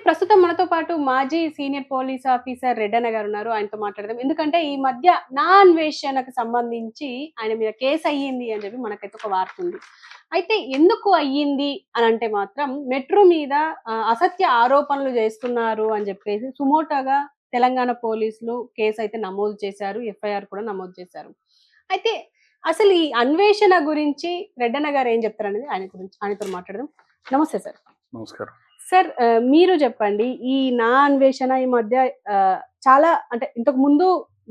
ప్రస్తుతం మనతో పాటు మాజీ సీనియర్ పోలీస్ ఆఫీసర్ రెడ్డన్న గారున్నారు. ఆయనతో మాట్లాడదాం. ఎందుకంటే ఈ మధ్య నా అన్వేషణకు సంబంధించి ఆయన మీద కేస్ అయ్యింది అని చెప్పి మనకైతే ఒక వార్తుంది. అయితే ఎందుకు అయ్యింది అనంటే మాత్రం మెట్రో మీద అసత్య ఆరోపణలు చేస్తున్నారు అని చెప్పేసి సుమోటోగా తెలంగాణ పోలీసులు కేసయితే నమోదు చేశారు. ఎఫ్ఐఆర్ కూడా నమోదు చేశారు. అయితే అసలు ఈ అన్వేషణ గురించి రెడ్డన్న గారు ఏం చెప్తారనేది ఆయనతో మాట్లాడదాం. నమస్తే సార్. నమస్కారం. సార్ మీరు చెప్పండి. ఈ నా అన్వేషణ ఈ మధ్య చాలా అంటే ఇంతకు ముందు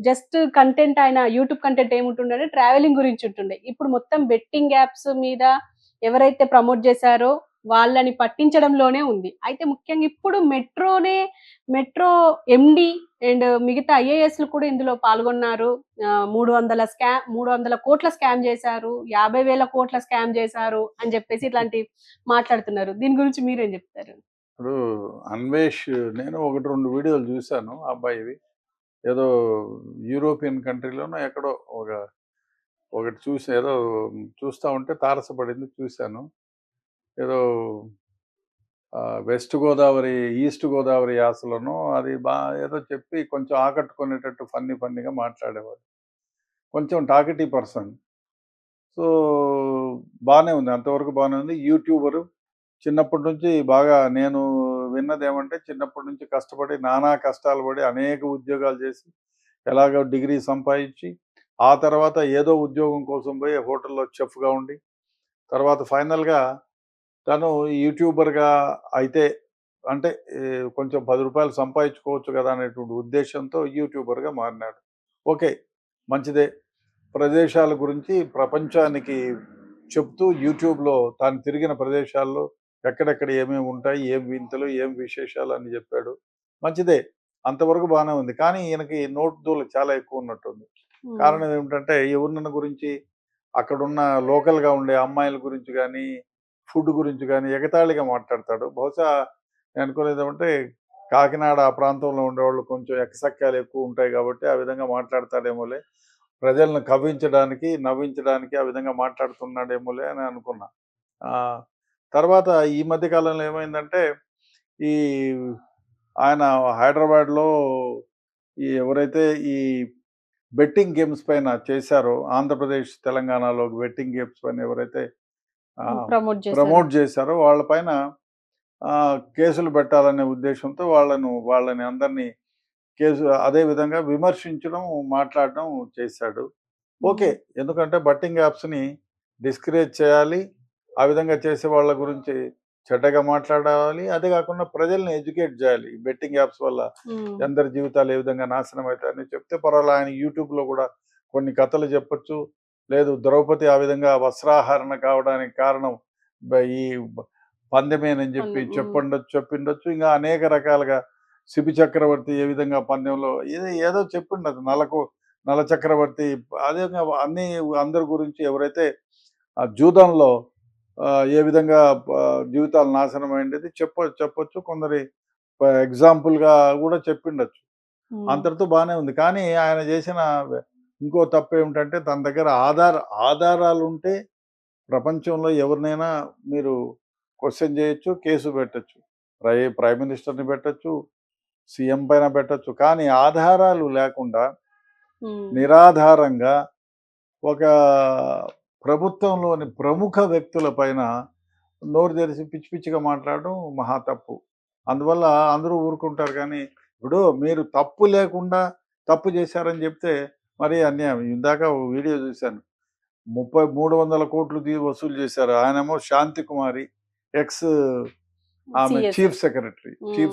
జస్ట్ కంటెంట్ ఆయన యూట్యూబ్ కంటెంట్ ఏముంటుండే ట్రావెలింగ్ గురించి ఉంటుండే. ఇప్పుడు మొత్తం బెట్టింగ్ యాప్స్ మీద ఎవరైతే ప్రమోట్ చేశారో వాళ్ళని పట్టించడంలోనే ఉంది. అయితే ముఖ్యంగా ఇప్పుడు మెట్రో ఎండీ అండ్ మిగతా ఐఏఎస్‌లు కూడా ఇందులో పాల్గొన్నారు. 300 కోట్ల స్కామ్ చేశారు. 50,000 కోట్ల స్కామ్ చేశారు అని చెప్పేసి ఇట్లాంటివి మాట్లాడుతున్నారు. దీని గురించి మీరేం చెప్తారు? ఇప్పుడు అన్వేష్ నేను 1, 2 వీడియోలు చూశాను ఆ అబ్బాయివి. ఏదో యూరోపియన్ కంట్రీలోనో ఎక్కడో ఒకటి చూసి ఏదో చూస్తా ఉంటే తారసపడింది చూశాను. ఏదో వెస్ట్ గోదావరి, ఈస్ట్ గోదావరి యాసలోనో అది ఏదో చెప్పి కొంచెం ఆకట్టుకునేటట్టు ఫన్నీగా మాట్లాడేవాడు. కొంచెం టాకెటీ పర్సన్. సో బాగానే ఉంది, అంతవరకు బాగానే ఉంది. యూట్యూబరు చిన్నప్పటి నుంచి బాగా నేను విన్నదేమంటే చిన్నప్పటి నుంచి కష్టపడి నానా కష్టాలు పడి అనేక ఉద్యోగాలు చేసి ఎలాగో డిగ్రీ సంపాదించి ఆ తర్వాత ఏదో ఉద్యోగం కోసం పోయి హోటల్లో చెఫ్గా ఉండి తర్వాత ఫైనల్గా తను యూట్యూబర్గా అయితే అంటే కొంచెం 10 రూపాయలు సంపాదించుకోవచ్చు కదా అనేటువంటి ఉద్దేశంతో యూట్యూబర్గా మారినాడు. ఓకే, మంచిదే. ప్రదేశాల గురించి ప్రపంచానికి చెప్తూ యూట్యూబ్లో తాను తిరిగిన ప్రదేశాల్లో ఎక్కడెక్కడ ఏమేమి ఉంటాయి, ఏం వింతలు, ఏం విశేషాలు అని చెప్పాడు. మంచిదే, అంతవరకు బాగానే ఉంది. కానీ ఈయనకి నోటు దూల చాలా ఎక్కువ ఉన్నట్టుంది. కారణం ఏమిటంటే ఎవరిన గురించి అక్కడున్న లోకల్గా ఉండే అమ్మాయిల గురించి కానీ ఫుడ్ గురించి కానీ ఎగతాళిగా మాట్లాడతాడు. బహుశా నేను అనుకునేది ఏమంటే కాకినాడ ఆ ప్రాంతంలో ఉండేవాళ్ళు కొంచెం ఎకసక్యాలు ఎక్కువ ఉంటాయి కాబట్టి ఆ విధంగా మాట్లాడతాడేమోలే, ప్రజలను కవ్వించడానికి నవ్వించడానికి ఆ విధంగా మాట్లాడుతున్నాడేమోలే అని అనుకున్నా. తర్వాత ఈ మధ్య కాలంలో ఏమైందంటే ఈ ఆయన హైదరాబాద్లో ఎవరైతే ఈ బెట్టింగ్ గేమ్స్ పైన చేశారో ఆంధ్రప్రదేశ్ తెలంగాణలో బెట్టింగ్ గేమ్స్ పైన ఎవరైతే ప్రమోట్ చేశారో వాళ్ళ పైన కేసులు పెట్టాలనే ఉద్దేశంతో వాళ్ళని అందరినీ అదే విధంగా విమర్శించడం మాట్లాడడం చేశాడు. ఓకే, ఎందుకంటే బెట్టింగ్ యాప్స్ని డిస్కరేజ్ చేయాలి, ఆ విధంగా చేసే వాళ్ళ గురించి చెడ్డగా మాట్లాడాలి, అదే కాకుండా ప్రజల్ని ఎడ్యుకేట్ చేయాలి. బెట్టింగ్ యాప్స్ వల్ల అందరి జీవితాలు ఏ విధంగా నాశనం అవుతాయని చెప్తే పర్వాలేదు. ఆయన యూట్యూబ్లో కూడా కొన్ని కథలు చెప్పొచ్చు. లేదు, ద్రౌపది ఆ విధంగా వస్త్రాహరణ కావడానికి కారణం ఈ పందెమేనని చెప్పి చెప్పిండొచ్చు. ఇంకా అనేక రకాలుగా శిబి చక్రవర్తి ఏ విధంగా పందెంలో ఏదో చెప్పిండదు, నల చక్రవర్తి అదే అన్ని అందరి గురించి ఎవరైతే జూదంలో ఏ విధంగా జీవితాలు నాశనం అయింది చెప్పొచ్చు. కొందరి ఎగ్జాంపుల్గా కూడా చెప్పిండొచ్చు. అంతటితో బాగానే ఉంది. కానీ ఆయన చేసిన ఇంకో తప్పు ఏమిటంటే తన దగ్గర ఆధారాలు ఉంటే ప్రపంచంలో ఎవరినైనా మీరు క్వశ్చన్ చేయొచ్చు, కేసు పెట్టచ్చు. ప్రైమ్ మినిస్టర్ని పెట్టచ్చు, సీఎం పైన పెట్టచ్చు. కానీ ఆధారాలు లేకుండా నిరాధారంగా ఒక ప్రభుత్వంలోని ప్రముఖ వ్యక్తుల పైన నోరు తెరిచి పిచ్చిగా మాట్లాడడం మహా తప్పు. అందువల్ల అందరూ ఊరుకుంటారు. కానీ ఇప్పుడు మీరు తప్పు లేకుండా తప్పు చేశారని చెప్తే మరీ అన్యాయం. ఇందాక వీడియో చూశాను, 300 కోట్లు వసూలు చేశారు. ఆయనేమో శాంతి కుమారి ఎక్స్ ఆమె చీఫ్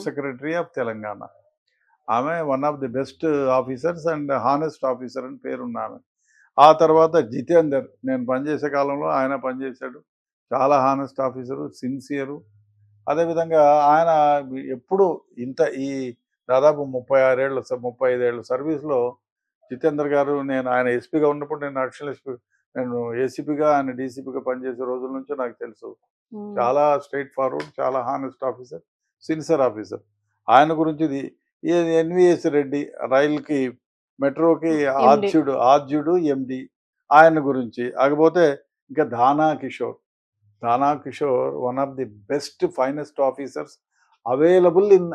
సెక్రటరీ ఆఫ్ తెలంగాణ. ఆమె one of the best officers and honest officer అని పేరున్న ఆమె. ఆ తర్వాత జితేందర్, నేను పనిచేసే కాలంలో ఆయన పనిచేశాడు. చాలా హానెస్ట్ ఆఫీసరు, సిన్సియరు. అదేవిధంగా ఆయన ఎప్పుడు ఈ దాదాపు 35 ఏళ్ళ సర్వీస్లో జితేందర్ గారు, నేను ఆయన ఎస్పీగా ఉన్నప్పుడు నేను అడిషనల్ ఎస్పీ, నేను ఏసీపీగా ఆయన డీసీపీగా పనిచేసే రోజుల నుంచి నాకు తెలుసు. చాలా స్ట్రైట్ ఫార్వర్డ్, చాలా హానెస్ట్ ఆఫీసర్, సిన్సియర్ ఆఫీసర్. ఆయన గురించి ఎన్విఎస్ రెడ్డి రైలుకి మెట్రోకి ఆద్యుడు ఎండి, ఆయన గురించి. కాకపోతే ఇంకా Dana Kishore one of the best finest officers available in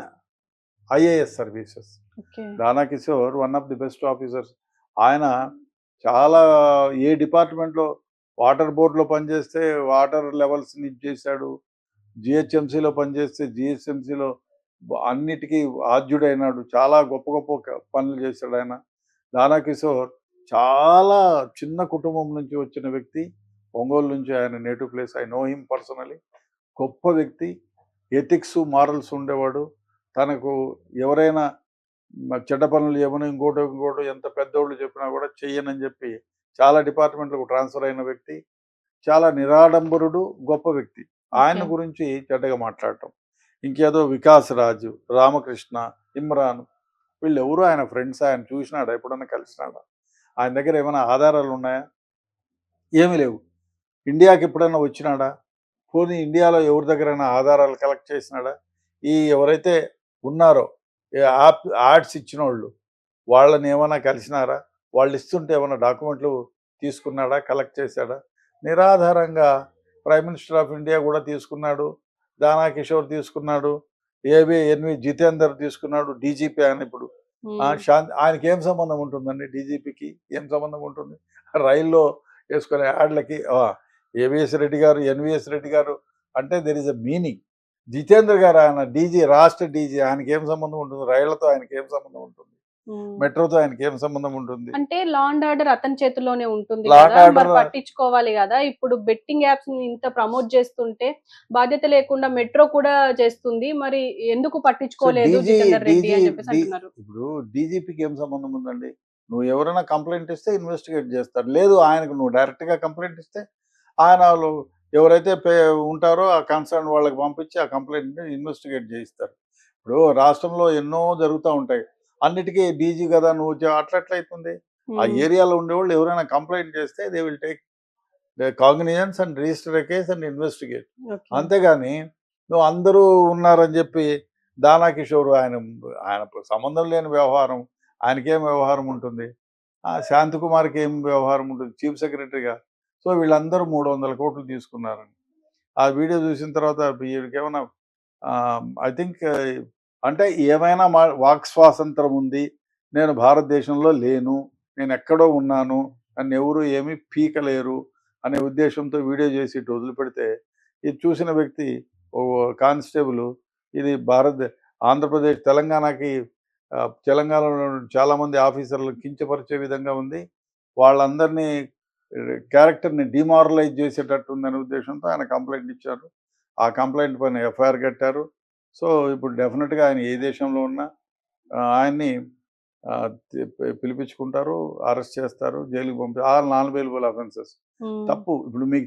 IAS services. Okay. Dana Kishore one of the best officers. ఆయన చాలా ఏ డిపార్ట్మెంట్లో వాటర్ బోర్డులో పనిచేస్తే వాటర్ లెవెల్స్ని ఇది చేశాడు. జిహెచ్ఎంసీలో పనిచేస్తే జిహెచ్ఎంసీలో అన్నిటికీ ఆద్యుడైనాడు. చాలా గొప్ప గొప్ప పనులు చేశాడు ఆయన. దానా కిషోర్ చాలా చిన్న కుటుంబం నుంచి వచ్చిన వ్యక్తి. ఒంగోలు నుంచి ఆయన native place. I know him personally. గొప్ప వ్యక్తి. ఎథిక్స్ మారల్స్ ఉండేవాడు. తనకు ఎవరైనా చెడ్డ పనులు చేయమని ఇంకోటి ఎంత పెద్దోళ్ళు చెప్పినా కూడా చెయ్యనని చెప్పి చాలా డిపార్ట్మెంట్లకు ట్రాన్స్ఫర్ అయిన వ్యక్తి. చాలా నిరాడంబరుడు, గొప్ప వ్యక్తి. ఆయన ఓకే. గురించి చెడ్డగా మాట్లాడటం. ఇంకేదో వికాస్ రాజు, రామకృష్ణ, ఇమ్రాన్ వీళ్ళెవరు ఆయన ఫ్రెండ్స్? ఆయన చూసినాడా? ఎప్పుడన్నా కలిసినాడా? ఆయన దగ్గర ఏమైనా ఆధారాలు ఉన్నాయా? ఏమీ లేవు. ఇండియాకి ఎప్పుడన్నా వచ్చినాడా? పోనీ ఇండియాలో ఎవరి దగ్గరైనా ఆధారాలు కలెక్ట్ చేసినాడా? ఈ ఎవరైతే ఉన్నారో యాడ్స్ ఇచ్చినోళ్ళు వాళ్ళని ఏమైనా కలిసినారా? వాళ్ళు ఇస్తుంటే ఏమైనా డాక్యుమెంట్లు తీసుకున్నాడా? కలెక్ట్ చేశాడా? నిరాధారంగా ప్రైమ్ మినిస్టర్ ఆఫ్ ఇండియా కూడా తీసుకున్నాడు. దానా కిషోర్ తీసుకున్నాడు. ఎన్వి జితేందర్ తీసుకున్నాడు. డీజీపీ ఆయన ఇప్పుడు. ఆయనకి ఏం సంబంధం ఉంటుందండి? డీజీపీకి ఏం సంబంధం ఉంటుంది? రైల్లో వేసుకునే యాడ్లకి ఏవిఎస్ రెడ్డి గారు, ఎన్విఎస్ రెడ్డి గారు అంటే there is a meaning. Jitendra గారు ఆయన డీజీ, రాష్ట్ర డీజీ. ఆయనకి ఏం సంబంధం ఉంటుంది? రైళ్లతో ఆయనకి ఏం సంబంధం ఉంటుంది? మెట్రోతో ఆయనకి ఏం సంబంధం ఉంటుంది? అంటే లా అండ్ ఆర్డర్ అతని చేతిలోనే ఉంటుంది లా అండ్ కదా, మరి ఆర్డర్ పట్టించుకోవాలి కదా. ఇప్పుడు బెట్టింగ్ యాప్స్ ని ఇంత ప్రమోట్ చేస్తుంటే బాధ్యత లేకుండా మెట్రో కూడా చేస్తుంది, మరి ఎందుకు పట్టించుకోలేదు జితేందర్ రెడ్డి అని చెప్పేసి అంటున్నారు. ఇప్పుడు డీజీపీకి ఏం సంబంధం ఉందండి? నువ్వు ఎవరైనా కంప్లైంట్ ఇస్తే ఇన్వెస్టిగేట్ చేస్తారు. లేదు ఆయనకు నువ్వు డైరెక్ట్గా కంప్లైంట్ ఇస్తే ఆయన వాళ్ళు ఎవరైతే ఉంటారో ఆ కన్సర్న్ వాళ్ళకి పంపించి ఆ కంప్లైంట్ ఇన్వెస్టిగేట్ చేయిస్తారు. ఇప్పుడు రాష్ట్రంలో ఎన్నో జరుగుతూ ఉంటాయి. అన్నిటికీ డీజీ కదా నువ్వు అట్లట్లయితుంది. ఆ ఏరియాలో ఉండేవాళ్ళు ఎవరైనా కంప్లైంట్ చేస్తే they will take cognizance and register a case and investigate. అంతేగాని నువ్వు అందరూ ఉన్నారని చెప్పి దానా కిషోర్ ఆయన సంబంధం లేని వ్యవహారం. ఆయనకేం వ్యవహారం ఉంటుంది? శాంతికుమార్కి ఏం వ్యవహారం ఉంటుంది చీఫ్ సెక్రటరీగా? సో వీళ్ళందరూ 300 కోట్లు తీసుకున్నారని ఆ వీడియో చూసిన తర్వాత వీడికి ఏమైనా ఐ థింక్ అంటే ఏమైనా వాక్ స్వాతంత్రం ఉంది, నేను భారతదేశంలో లేను, నేను ఎక్కడో ఉన్నాను, నన్ను ఎవరు ఏమీ పీకలేరు అనే ఉద్దేశంతో వీడియో చేసి ఇటు వదిలిపెడితే ఇది చూసిన వ్యక్తి ఓ కానిస్టేబుల్ ఇది ఆంధ్రప్రదేశ్ తెలంగాణలో చాలామంది ఆఫీసర్లు కించపరిచే విధంగా ఉంది, వాళ్ళందరినీ క్యారెక్టర్ని డిమారలైజ్ చేసేటట్టు ఉందనే ఉద్దేశంతో ఆయన కంప్లైంట్ ఇచ్చారు. ఆ కంప్లైంట్ పైన ఎఫ్ఐఆర్ కట్టారు. సో ఇప్పుడు డెఫినెట్గా ఆయన ఏ దేశంలో ఉన్నా ఆయన్ని పిలిపించుకుంటారు, అరెస్ట్ చేస్తారు, జైలుకి పంపి ఆల్ నాన్ బెయిలబుల్ అఫెన్సెస్. తప్పు. ఇప్పుడు మీకు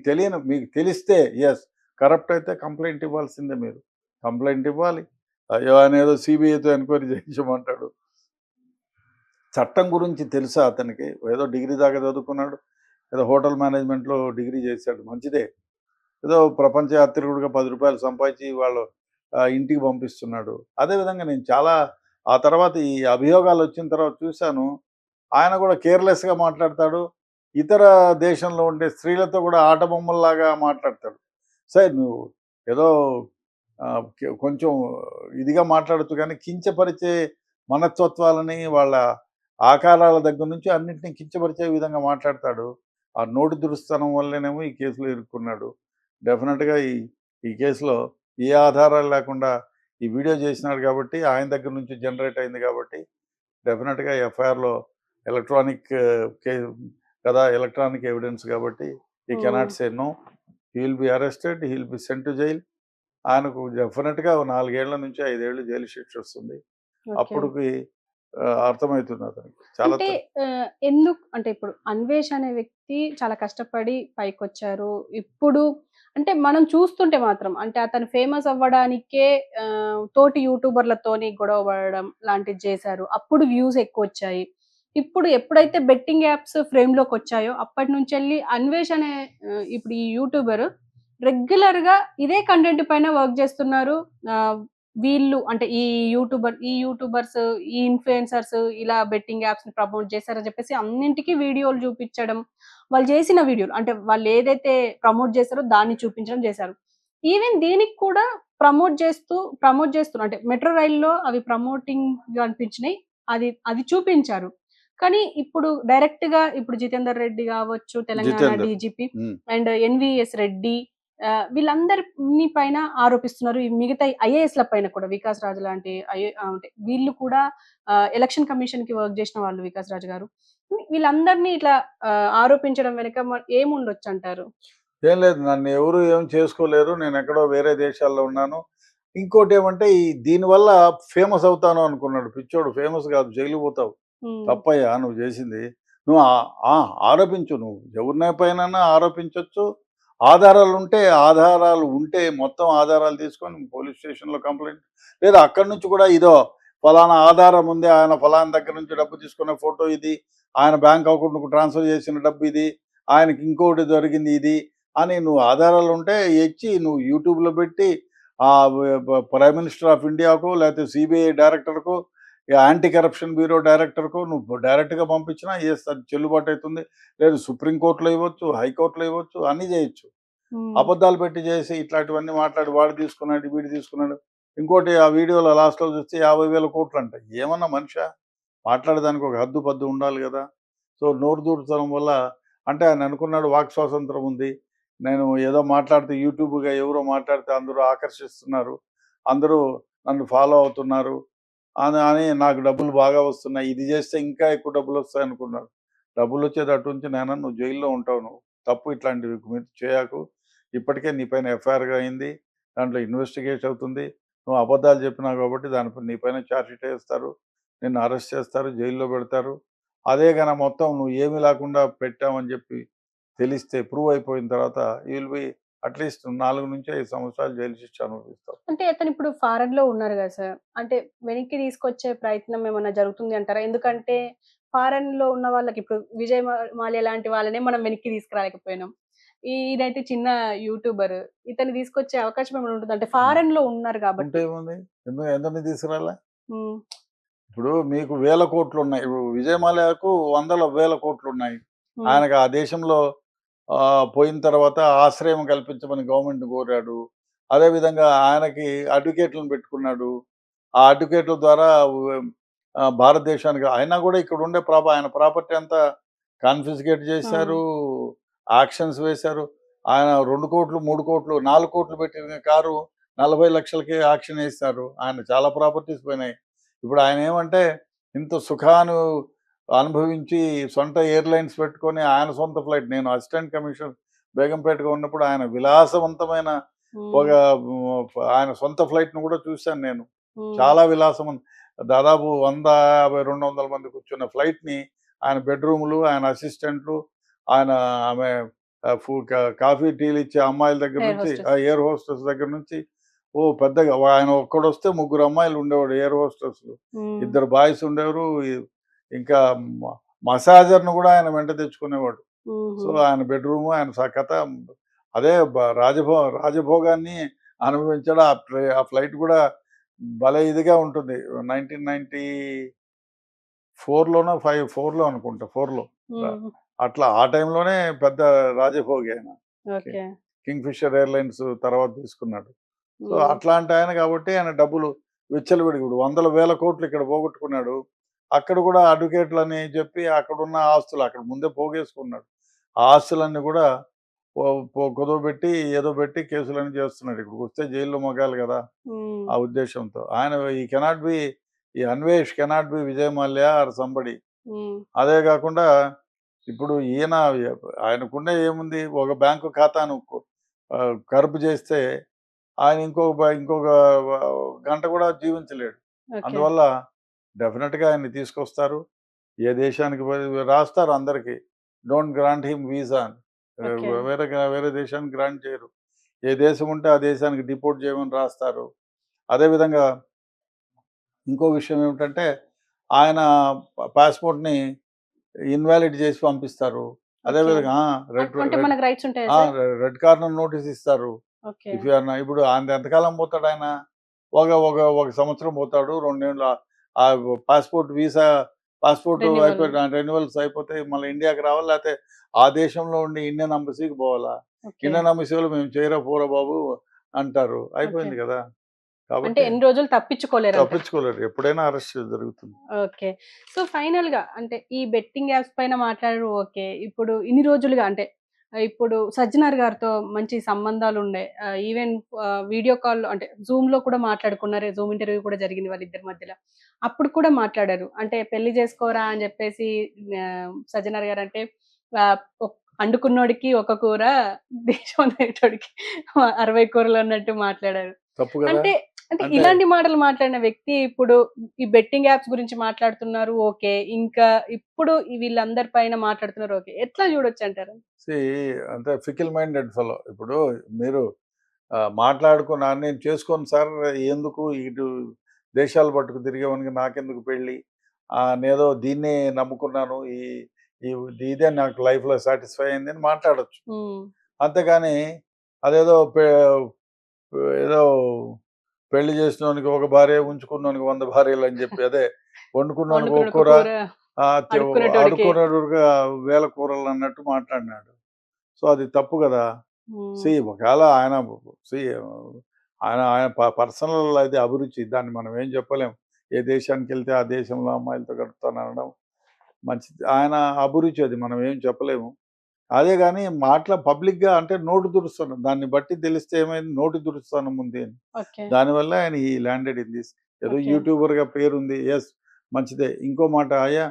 తెలిస్తే ఎస్ కరప్ట్ అయితే కంప్లైంట్ ఇవ్వాల్సిందే. మీరు కంప్లైంట్ ఇవ్వాలి. అయ్యో ఆయన ఏదో సిబిఐతో ఎంక్వైరీ చేయించమంటాడు. చట్టం గురించి తెలుసా అతనికి? ఏదో డిగ్రీ దాకా చదువుకున్నాడు, ఏదో హోటల్ మేనేజ్మెంట్లో డిగ్రీ చేశాడు, మంచిదే. ఏదో ప్రపంచ యాత్రికుడిగా 10 రూపాయలు సంపాదించి వాళ్ళు ఇంటికి పంపిస్తున్నాడు. అదేవిధంగా నేను చాలా ఆ తర్వాత ఈ అభియోగాలు వచ్చిన తర్వాత చూశాను, ఆయన కూడా కేర్లెస్గా మాట్లాడతాడు. ఇతర దేశంలో ఉండే స్త్రీలతో కూడా ఆటబొమ్మల్లాగా మాట్లాడతాడు. సరే నువ్వు ఏదో కొంచెం ఇదిగా మాట్లాడచ్చు, కానీ కించపరిచే మనస్తత్వాలని వాళ్ళ ఆకారాల దగ్గర నుంచి అన్నింటినీ కించపరిచే విధంగా మాట్లాడతాడు. ఆ నోటి దురుస్తనం వల్లనేమో ఈ కేసులో ఇరుక్కున్నాడు. డెఫినెట్గా ఈ కేసులో ఏ ఆధారాలు లేకుండా ఈ వీడియో చేసినాడు కాబట్టి, ఆయన దగ్గర నుంచి జనరేట్ అయింది కాబట్టి డెఫినెట్గా ఎఫ్ఐఆర్లో ఎలక్ట్రానిక్ కదా, ఎలక్ట్రానిక్ ఎవిడెన్స్ కాబట్టి ఈ cannot say no. He will be arrested, he will be sent to jail. ఆయనకు డెఫినెట్గా 4 ఏళ్ల నుంచి 5 ఏళ్ళు జైలు శిక్ష వస్తుంది. అప్పటికి అర్థమవుతుంది అతనికి చాలా. అంటే ఎందుకు అంటే ఇప్పుడు అన్వేష్ అనే వ్యక్తి చాలా కష్టపడి పైకొచ్చారు. ఇప్పుడు అంటే మనం చూస్తుంటే మాత్రం అంటే అతను ఫేమస్ అవ్వడానికే తోటి యూట్యూబర్లతోని గొడవ పడడం లాంటిది చేశారు. అప్పుడు వ్యూస్ ఎక్కువొచ్చాయి. ఇప్పుడు ఎప్పుడైతే బెట్టింగ్ యాప్స్ ఫ్రేమ్‌లోకి వచ్చాయో అప్పటి నుంచెల్లి అన్వేష్ అనే ఇప్పుడు ఈ యూట్యూబర్ రెగ్యులర్‌గా ఇదే కంటెంట్ పైన వర్క్ చేస్తున్నారు. వీళ్ళు అంటే ఈ యూట్యూబర్స్, ఈ ఇన్‌ఫ్లుయెన్సర్స్ ఇలా బెట్టింగ్ యాప్స్‌ని ప్రమోట్ చేశారని చెప్పేసి అన్నింటికి వీడియోలు చూపించడం. వాళ్ళు చేసిన వీడియోలు అంటే వాళ్ళు ఏదైతే ప్రమోట్ చేశారో దాన్ని చూపించడం చేశారు. ఈవెన్ దీనికి కూడా ప్రమోట్ చేస్తున్నారు. అంటే మెట్రో రైల్‌లో అవి ప్రమోటింగ్‌గా అనిపించినాయి. అది చూపించారు. కానీ ఇప్పుడు డైరెక్ట్‌గా ఇప్పుడు 'జితేందర్ రెడ్డి' గావచ్చు, Telangana Jitender. DGP um. And 'NVS Reddy' వీళ్ళందరిని పైన ఆరోపిస్తున్నారు. ఈ మిగతా ఐఏఎస్‌ల పైన కూడా 'వికాస్ రాజ్' లాంటి అంటే వీళ్ళు కూడా ఎలక్షన్ కమిషన్‌కి వర్క్ చేసిన వాళ్ళు 'వికాస్ రాజ్' గారు. వీళ్ళందరిని ఇట్లా ఆరోపించడం వెనక ఏముండొచ్చంటారు? ఏం లేదు, నన్ను ఎవరు ఏం చేసుకోలేరు, నేను ఎక్కడో వేరే దేశాల్లో ఉన్నాను. ఇంకోటి ఏమంటే దీనివల్ల ఫేమస్ అవుతాను అనుకున్నాడు పిచ్చోడు. ఫేమస్ కాదు, జైలు పోతావు. హ్మ్. తప్పయ్యా నువ్వు చేసింది. నువ్వు ఆరోపించు, నువ్వు ఎవరినై పైన ఆరోపించవచ్చు. ఆధారాలు ఉంటే మొత్తం ఆధారాలు తీసుకొని పోలీస్ స్టేషన్లో కంప్లైంట్, లేదా అక్కడి నుంచి కూడా ఇదో ఫలానా ఆధారం ఉంది, ఆయన ఫలానా దగ్గర నుంచి డబ్బు తీసుకున్న ఫోటో ఇది, ఆయన బ్యాంక్ అకౌంట్కు ట్రాన్స్ఫర్ చేసిన డబ్బు ఇది, ఆయనకి ఇంకోటి దొరికింది ఇది అని నువ్వు ఆధారాలు ఉంటే ఇచ్చి నువ్వు యూట్యూబ్లో పెట్టి ప్రైమ్ మినిస్టర్ ఆఫ్ ఇండియాకో లేకపోతే సిబిఐ డైరెక్టర్కో యాంటీ కరప్షన్ బ్యూరో డైరెక్టర్కో నువ్వు డైరెక్ట్గా పంపించినా అది చెల్లుబాటు అవుతుంది. లేదు సుప్రీంకోర్టులో ఇవ్వచ్చు, హైకోర్టులో ఇవ్వచ్చు, అన్నీ చేయొచ్చు. అబద్ధాలు పెట్టి చేసి ఇట్లాంటివన్నీ మాట్లాడి వాడు తీసుకున్నాడు, వీడు తీసుకున్నాడు. ఇంకోటి ఆ వీడియోలో లాస్ట్లో చూస్తే 50,000 కోట్లు అంట. ఏమన్నా మనిషా? మాట్లాడడానికి ఒక హద్దు పద్దు ఉండాలి కదా. సో నోరు దూర్చడం వల్ల అంటే ఆయన అనుకున్నాడు వాక్ స్వాతంత్రం ఉంది, నేను ఏదో మాట్లాడితే యూట్యూబ్గా ఎవరో మాట్లాడితే అందరూ ఆకర్షిస్తున్నారు, అందరూ నన్ను ఫాలో అవుతున్నారు అని నాకు డబ్బులు బాగా వస్తున్నాయి, ఇది చేస్తే ఇంకా ఎక్కువ డబ్బులు వస్తాయి అనుకున్నాడు. డబ్బులు వచ్చేది అటు నుంచి నాయన నువ్వు జైల్లో ఉంటావు, నువ్వు తప్పు ఇట్లాంటివి మీరు చేయకు, ఇప్పటికే నీ పైన ఎఫ్ఐఆర్గా అయింది, దాంట్లో ఇన్వెస్టిగేట్ అవుతుంది, నువ్వు అబద్ధాలు చెప్పినావు కాబట్టి దానిపై నీ పైన ఛార్జ్షీట్ వేస్తారు, నిన్ను అరెస్ట్ చేస్తారు, జైల్లో పెడతారు. అదే కన మొత్తం నువ్వు ఏమీ లేకుండా పెట్టామని చెప్పి తెలిస్తే ప్రూవ్ అయిపోయిన తర్వాత యూ విల్ బి అట్లీస్ట్ 4 నుంచి 5 సంవత్సరాలు జైలు శిక్ష అనుభవిస్తావు. అంటే అతను ఇప్పుడు ఫారెన్‌లో ఉన్నారు గదా సార్! అంటే వెనక్కి తీసుకొచ్చే ప్రయత్నం ఏమన్నా జరుగుతుంది అంటారా? ఎందుకంటే ఫారెన్‌లో ఉన్న వాళ్ళకి ఇప్పుడు మాల్యా లాంటి వాళ్ళనే మనం వెనక్కి తీసుకురాలేకపోయినాం. ఈయనైతే చిన్న యూట్యూబర్. ఇతన్ని తీసుకొచ్చే అవకాశం ఏమైనా ఉంటుందా? అంటే ఫారెన్‌లో ఉన్నారు ఉంటే కాబట్టి. ఏముంది, ఎందుని తీసుకురాలా? హ్మ్. ఇప్పుడు మీకు వేల కోట్లు ఉన్నాయి, ఇప్పుడు విజయ్ మాల్యాకు వందల వేల కోట్లు ఉన్నాయి. హ్మ్. ఆయనకు ఆ దేశంలో పోయిన తర్వాత ఆశ్రయం కల్పించమని గవర్నమెంట్ కోరాడు. అదేవిధంగా ఆయనకి అడ్వకేట్లను పెట్టుకున్నాడు. ఆ అడ్వకేట్ల ద్వారా భారతదేశానికి అయినా కూడా ఇక్కడ ఉండే ఆయన ప్రాపర్టీ అంతా కాన్ఫిస్కేట్ ఆ! చేశారు, యాక్షన్స్ వేశారు. ఆయన 2 కోట్లు, 3 కోట్లు, 4 కోట్లు పెట్టిన కారు 40 లక్షలకి యాక్షన్ వేశారు. ఆయన చాలా ప్రాపర్టీస్ పోయినాయి. ఇప్పుడు ఆయన ఏమంటే ఇంత సుఖాను అనుభవించి సొంత ఎయిర్‌లైన్స్ పెట్టుకొని ఆయన సొంత ఫ్లైట్, నేను అసిస్టెంట్ కమిషనర్ బేగంపేటగా ఉన్నప్పుడు ఆయన విలాసవంతమైన ఒక హ్మ్. ఆయన సొంత ఫ్లైట్‌ని కూడా చూశాను నేను. హ్మ్. చాలా విలాసం, దాదాపు 150, 200 మంది కూర్చున్న ఫ్లైట్‌ని ఆయన బెడ్‌రూములు, ఆయన అసిస్టెంట్లు, ఆయన ఆమె కాఫీ, టీలు ఇచ్చే అమ్మాయిల దగ్గర ఎయిర్ నుంచి, హోస్టెస్. ఎయిర్ హోస్టెస్ దగ్గర నుంచి పెద్దగా ఆయన ఒక్కడొస్తే 3 అమ్మాయిలు ఉండేవాడు ఎయిర్ హోస్టెస్‌లు. హ్మ్. 2 బాయ్స్ ఉండేవారు. ఇంకా మసాజర్‌ను కూడా ఆయన వెంట తెచ్చుకునేవాడు. సో హుహు. ఆయన బెడ్‌రూము, ఆయన కథ అదే రాజభోగాన్ని అనుభవించాడు. ఆ ఫ్లైట్ కూడా భలే ఇదిగా ఉంటుంది. 1994లోనో 4లో అనుకుంటా, 4లో. హ్మ్. అట్లా ఆ టైంలోనే పెద్ద రాజభోగి ఆయన. ఓకే. కింగ్ ఫిషర్ ఎయిర్‌లైన్స్ తర్వాత తీసుకున్నాడు. సో హ్మ్. అట్లాంటి ఆయన కాబట్టి ఆయన డబ్బులు విచ్చలవిడిగా ఇప్పుడు వందల వేల కోట్లు ఇక్కడ పోగొట్టుకున్నాడు. అక్కడ కూడా అడ్వకేట్లని చెప్పి అక్కడున్న ఆస్తులు అక్కడ ముందే పోగేసుకున్నాడు. ఆ ఆస్తులన్నీ కూడా కుదవబెట్టి ఏదో పెట్టి కేసులన్నీ చేస్తున్నాడు. ఇక్కడికొస్తే జైల్లో మొగాలి కదా హ్మ్. ఆ ఉద్దేశంతో. ఆయన ఈ Anvesh cannot be Vijay Mallya or somebody. Hmm. అదే కాకుండా ఇప్పుడు ఈయన ఆయనకున్న ఏముంది, ఒక బ్యాంకు ఖాతాను కరుపు చేస్తే ఆయన ఇంకొక గంట కూడా జీవించలేడు. ఓకే. అందువల్ల డెఫినెట్‌గా ఆయన్ని తీసుకొస్తారు. ఏ దేశానికి రాస్తారు అందరికి. డోంట్ గ్రాంట్ హిమ్ వీసా అని. ఓకే. వేరే దేశానికి గ్రాంట్ చేయరు. ఏ దేశం ఉంటే ఆ దేశానికి డిపోర్ట్ చేయమని రాస్తారు. అదేవిధంగా ఇంకో విషయం ఏమిటంటే ఆయన పాస్‌పోర్ట్‌ని ఇన్వాలిడ్ చేసి పంపిస్తారు. ఓకే. అదేవిధంగా రెడ్ అంటే రెడ్ మనకు రైట్స్ ఉంటాయా సార్? రెడ్ కార్నర్ నోటీస్ ఇస్తారు. ఓకే. ఇఫ్ యూ ఆర్ ఇప్పుడు ఆయన ఎంతకాలం పోతాడు ఆయన? ఒక ఒక ఒక సంవత్సరం పోతాడు. 2 ఏళ్ళు ఆ పాస్‌పోర్ట్ రెన్యువల్. అయిపోయి రెన్యువల్స్ అయిపోతే మళ్ళీ ఇండియాకి రావాలా? లేకపోతే ఆ దేశంలో ఉండి ఇండియన్ ఎంబసీకి పోవాలా? ఓకే. ఇండియన్ ఎంబసీ‌లో మేము చేయరా పోరా బాబు, అంటారు, ఓకే. అయిపోయింది కదా. అంటే కాబట్టి ఎన్ని రోజులు తప్పించుకోలేరంటారు. తప్పించుకోలేరు, ఎప్పుడైనా అరెస్ట్ జరుగుతుంది. ఓకే. సో, ఫైనల్‌గా అంటే ఈ బెట్టింగ్ యాప్స్ పైన మాట్లాడరు ఓకే. ఇప్పుడు ఇన్ని రోజులుగా అంటే ఇప్పుడు 'సజ్జనార్' గారితో మంచి సంబంధాలుండే. ఈవెన్ వీడియో కాల్‌లో అంటే జూమ్‌లో కూడా మాట్లాడుకున్నారు. జూమ్ ఇంటర్వ్యూ కూడా జరిగింది వాళ్ళిద్దరి మధ్యల. అప్పుడు కూడా మాట్లాడారు. అంటే పెళ్లి చేసుకోరా అని జెప్పేసి 'సజ్జనార్' గారంటే ఆహ్, అండుకున్నోడికి ఒక కూర, దేశం వదిలేటోడికి 60 కూరలన్నట్టు మాట్లాడారు. తప్పు కదా. అంటే అంటే అంటే ఇలాంటి మాటలు మాట్లాడిన వ్యక్తి ఇప్పుడు ఈ బెట్టింగ్ యాప్స్ గురించి మాట్లాడుతున్నారు ఓకే. ఇంకా ఇప్పుడు వీళ్ళందరి పైన మాట్లాడుతున్నారు ఓకే. ఎట్లా చూడొచ్చంటారు? సి అంటే ఫికిల్ మైండెడ్ ఫెలో. ఇప్పుడు మీరు మాట్లాడుకున్న నేను చేసుకోను సార్, ఎందుకు ఇటు దేశాలు పట్టుకు తిరిగేవానికి నాకెందుకు పెళ్ళి, నేదో దీన్నే నమ్ముకున్నాను, ఈ ఇదే నాకు లైఫ్లో సాటిస్ఫై అయింది అని మాట్లాడొచ్చు. హ్మ్. అంతేగాని అదేదో ఏదో పెళ్లి చేసినోనికి ఒక భార్య, ఉంచుకున్నోనికి 100 భార్యలు అని చెప్పి, అదే వండుకున్నోనికి ఒక వండుకున్నోడికి ఒక కూర, కూర, అడుక్కునేటోడికి ఆడుకున్నోడికి వేల కూరలు అన్నట్టు మాట్లాడినాడు. సో అది తప్పు కదా. హ్మ్. సి ఒకవేళ ఆయన సి ఆయన ఆయన పర్సనల్ అది అభిరుచి, దాన్ని మనం ఏం చెప్పలేం. ఏ దేశానికి వెళ్తే ఆ దేశంలో అమ్మాయిలతో గడుపుతానడం మంచిది, ఆయన అభిరుచి, అది మనం ఏం చెప్పలేము. అదే గాని పబ్లిక్‌గా అంటే నోటు దురుస్తనం, దాన్ని బట్టి తెలిస్తే ఏమైంది, నోటి దురుస్తనం ఉంది అని. ఓకే. దానివల్ల ఆయన ఈ ల్యాండెడ్ ఇన్ దిస్. ఏదో ఓకే. యూట్యూబర్‌గా పేరుంది. యెస్, మంచిదే. ఇంకో మాట, అయ్యా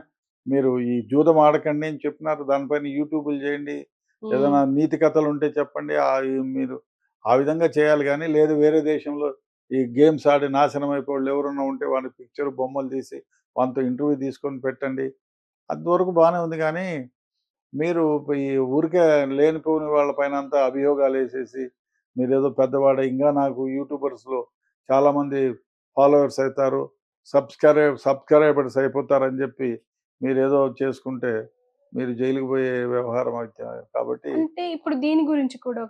మీరు ఈ జూదం ఆడకండి అని చెప్పినారు, దానిపైన యూట్యూబులు చేయండి. హ్మ్. ఏదైనా నీతి కథలుంటే చెప్పండి. మీరు ఆ విధంగా చేయాలి గానీ, లేదు వేరే దేశంలో ఈ గేమ్స్ ఆడి నాశనం అయిపోయేవాళ్ళు ఎవరైనా ఉంటే వాడి పిక్చర్, బొమ్మలు తీసి వానితో ఇంటర్వ్యూ తీసుకొని పెట్టండి. అంతవరకు బానే ఉంది గానీ, మీరు ఈ ఊరికే లేనిపోని వాళ్ళ పైనంతా అభియోగాలేసేసి, మీరేదో పెద్దవాడే, ఇంగా నాకు యూట్యూబర్స్‌లో చాలామంది ఫాలోవర్స్ అయితారు, సబ్‌స్క్రైబర్స్ అయిపోతారని జెప్పి మీరేదో చేసుకుంటే, మీరు జైలుకి పోయే వ్యవహారం అయితే కాబట్టి. అంటే ఇప్పుడు దీని గురించి కూడా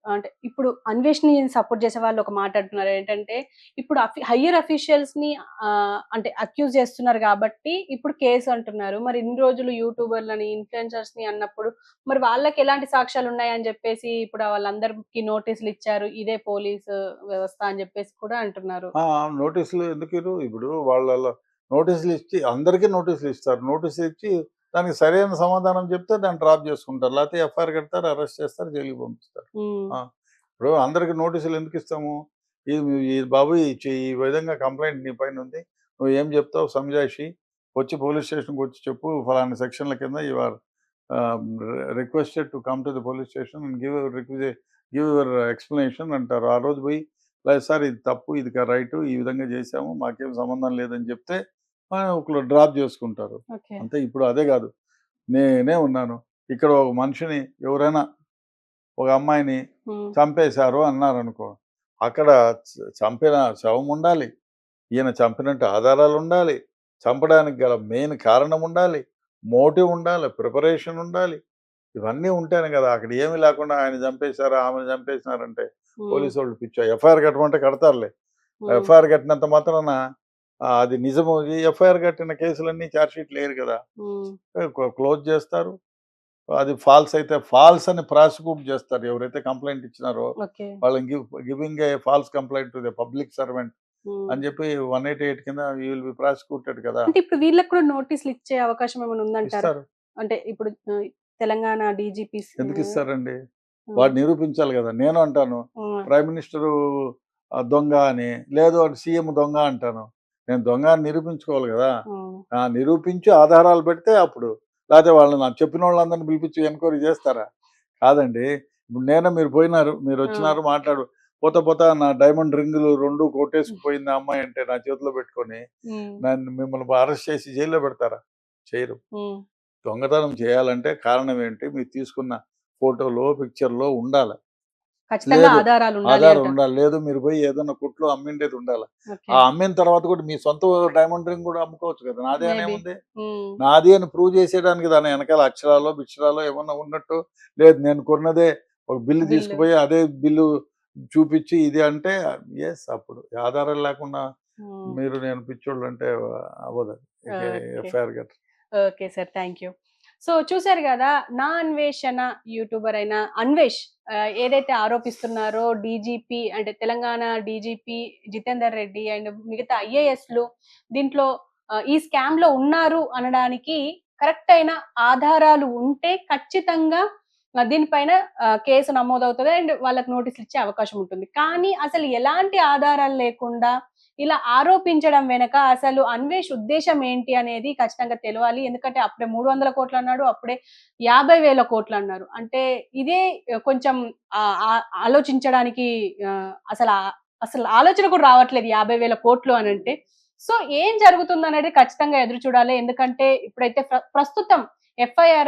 అంటే ఇప్పుడు 'అన్వేష్‌ని' సపోర్ట్ చేసే వాళ్ళు ఒక మాట అంటున్నారు. ఏంటంటే ఇప్పుడు హైయర్ అఫీషియల్స్‌ని అంటే అక్యూజ్ చేస్తున్నారు కాబట్టి ఇప్పుడు కేసు అంటున్నారు. మరి ఇన్ని రోజులు యూట్యూబర్‌లని, ఇన్‌ఫ్లుయెన్సర్స్‌ని అన్నప్పుడు మరి వాళ్ళకి ఎలాంటి సాక్ష్యాలున్నాయని చెప్పేసి ఇప్పుడు వాళ్ళందరికి నోటీసులు ఇచ్చారు. ఇదే పోలీసు వ్యవస్థ అని చెప్పేసి కూడా అంటున్నారు. నోటీసులు ఎందుకివ్వరు? ఇప్పుడు వాళ్ళలో నోటీసులు ఇచ్చి అందరికీ నోటీసులు ఇస్తారు. నోటీసులు ఇచ్చి దానికి సరైన సమాధానం చెప్తే దాన్ని డ్రాప్ చేసుకుంటారు. లేకపోతే ఎఫ్ఐఆర్ కడతారు, అరెస్ట్ చేస్తారు, జైలుకి పంపిస్తారు. హ్మ్. ఆ! ఇప్పుడు అందరికి నోటీసులు ఎందుకిస్తాము? ఇది ఇది బాబు ఈ విధంగా కంప్లెయింట్ నీ పైన ఉంది. నువ్వు ఏం చెప్తావు సంజాయిషి, వచ్చి పోలీస్ స్టేషన్‌కి వచ్చి చెప్పు. ఫలానా సెక్షన్‌ల కింద you are requested to come to the police station and give your explanation అంటారు. ఆ రోజు పోయి, లేదు సార్ ఇది తప్పు, ఇది రైటు, ఈ విధంగా చేశాము, మాకేం సంబంధం లేదని చెప్తే ఒకళ్ళు డ్రాప్ చేసుకుంటారు. ఓకే. అంతే. ఇప్పుడు అదే కాదు. నేనే ఉన్నాను. ఇక్కడ ఒక మనిషిని ఎవరైనా, ఒక అమ్మాయిని హ్మ్. చంపేశారు అన్నారనుకో, అక్కడ చంపిన శవం ఉండాలి, ఈయన చంపినట్టు ఆధారాలుండాలి, చంపడానికి గల మెయిన్ కారణం ఉండాలి, మోటివ్ ఉండాలి, ప్రిపరేషన్ ఉండాలి. ఇవన్నీ ఉంటేనే కదా. అక్కడ ఏమీ లేకుండా ఆయన చంపేశారు, ఆమెను చంపేసినారంటే హ్మ్. పోలీసోళ్ళు పిచ్చో. ఎఫ్ఐఆర్ కట్టమంటే కడతారులే. హ్మ్. ఎఫ్ఐఆర్ కట్టినంత మాత్రాన అది నిజము. ఈ ఎఫ్ఐఆర్ కట్టిన కేసులన్నీ చార్జ్ షీట్లు ఎయరు కదా. హ్మ్. క్లోజ్ చేస్తారు. అది ఫాల్స్ అయితే ఫాల్స్ అని ప్రాసిక్యూట్ చేస్తారు. ఎవరైతే కంప్లెయింట్ ఇచ్చినారో ఓకే. వాళ్ళని giving a falls complaint to the public servant హ్మ్. అని చెప్పి 188 కింద యూ విల్ బి ప్రాసిక్యూటెడ్ కదా. అంటే ఇప్పుడు వీళ్ళకి కూడా నోటీసులు ఇచ్చే అవకాశం ఏమైనా ఉందంటారా? ఇస్తారు. అంటే ఇప్పుడు తెలంగాణ డీజీపీస్ ఎందుకు ఇస్తారండి? హ్మ్. వాడు నిరూపించాలి కదా. నేను అంటాను హ్మ్. ప్రైమ్ మినిస్టరు దొంగ అని, లేదు అంటే సీఎం దొంగ అంటాను. నేను దొంగ అని నిరూపించుకోవాలి కదా. హ్మ్. నిరూపించి ఆధారాలు పెడితే అప్పుడు. లేకపోతే వాళ్ళని నాకు చెప్పిన వాళ్ళందరిని పిలిపించి ఎంక్వైరీ చేస్తారా? కాదండి. ఇప్పుడు మీరు పోయినారు, ఆ! మీరొచ్చినారు పోతా పోతా నా డైమండ్ రింగులు 2 కొట్టేసుకుపోయింది ఆ అమ్మాయి అంటే నా చేతిలో పెట్టుకొని, హ్మ్. మిమ్మల్ని అరెస్ట్ చేసి జైల్‌లో పెడతారా? చేయరు. హ్మ్. దొంగతనం చేయాలంటే కారణం ఏంటి? మీరు తీసుకున్న ఫోటోలో, పిక్చర్‌లో ఉండాల. ఖచ్చితంగా లేదు, ఆధారాలుండాలి ఆధారం అంటారు. ఉండాలి. లేదు మీరు పోయి ఏదన్నా కొట్లో అమ్మిండేది ఉండాల. ఓకే. అమ్మిన తర్వాత కూడా మీ సొంత డైమండ్ రింగ్ కూడా అమ్ముకోవచ్చు కదా. నాదే మేబీ. అనేముంది? హ్మ్. నాది అని ప్రూవ్ చేసేయడానికి దాని వెనకాల అక్షరాలో, బిక్షరాలో ఏమన్నా ఉన్నట్టు, లేదు నేను కొన్నదే ఒక బిల్లు బిల్లు. తీసుకుపోయి అదే బిల్లు చూపిచ్చి ఇది అంటే యెస్, అప్పుడు ఆధారాలు లేకుండా హ్మ్. మీరు నేను పిచ్చోళ్ళంటే అవ్వదది. ఓకే. ఎఫ్ఐఆర్ గట్రా. Okay sir. Thank you. So చూశారు కదా, నా అన్వేషణ యూట్యూబర్ అయిన అన్వేష్ ఏదైతే ఆరోపిస్తున్నారో డీజీపీ అంటే తెలంగాణ డీజీపీ జితేందర్ రెడ్డి అండ్ మిగతా ఐఏఎస్లు దీంట్లో ఈ స్కామ్ లో ఉన్నారు అనడానికి కరెక్ట్ అయిన ఆధారాలు ఉంటే ఖచ్చితంగా దీనిపైన కేసు నమోదవుతుంది అండ్ వాళ్ళకి నోటీసులు ఇచ్చే అవకాశం ఉంటుంది. కానీ అసలు ఎలాంటి ఆధారాలు లేకుండా ఇలా ఆరోపించడం వెనక అసలు అన్వేష్ ఉద్దేశం ఏంటి అనేది ఖచ్చితంగా తెలవాలి. ఎందుకంటే అప్పుడే 300 కోట్లు అన్నాడు, అప్పుడే 50,000 కోట్లు అన్నారు. అంటే ఇదే కొంచెం ఆలోచించడానికి అసలు ఆలోచన కూడా రావట్లేదు 50,000 కోట్లు అని అంటే. సో ఏం జరుగుతుంది అనేది ఖచ్చితంగా ఎదురు చూడాలి. ఎందుకంటే ఇప్పుడైతే ప్రస్తుతం ఎఫ్ఐఆర్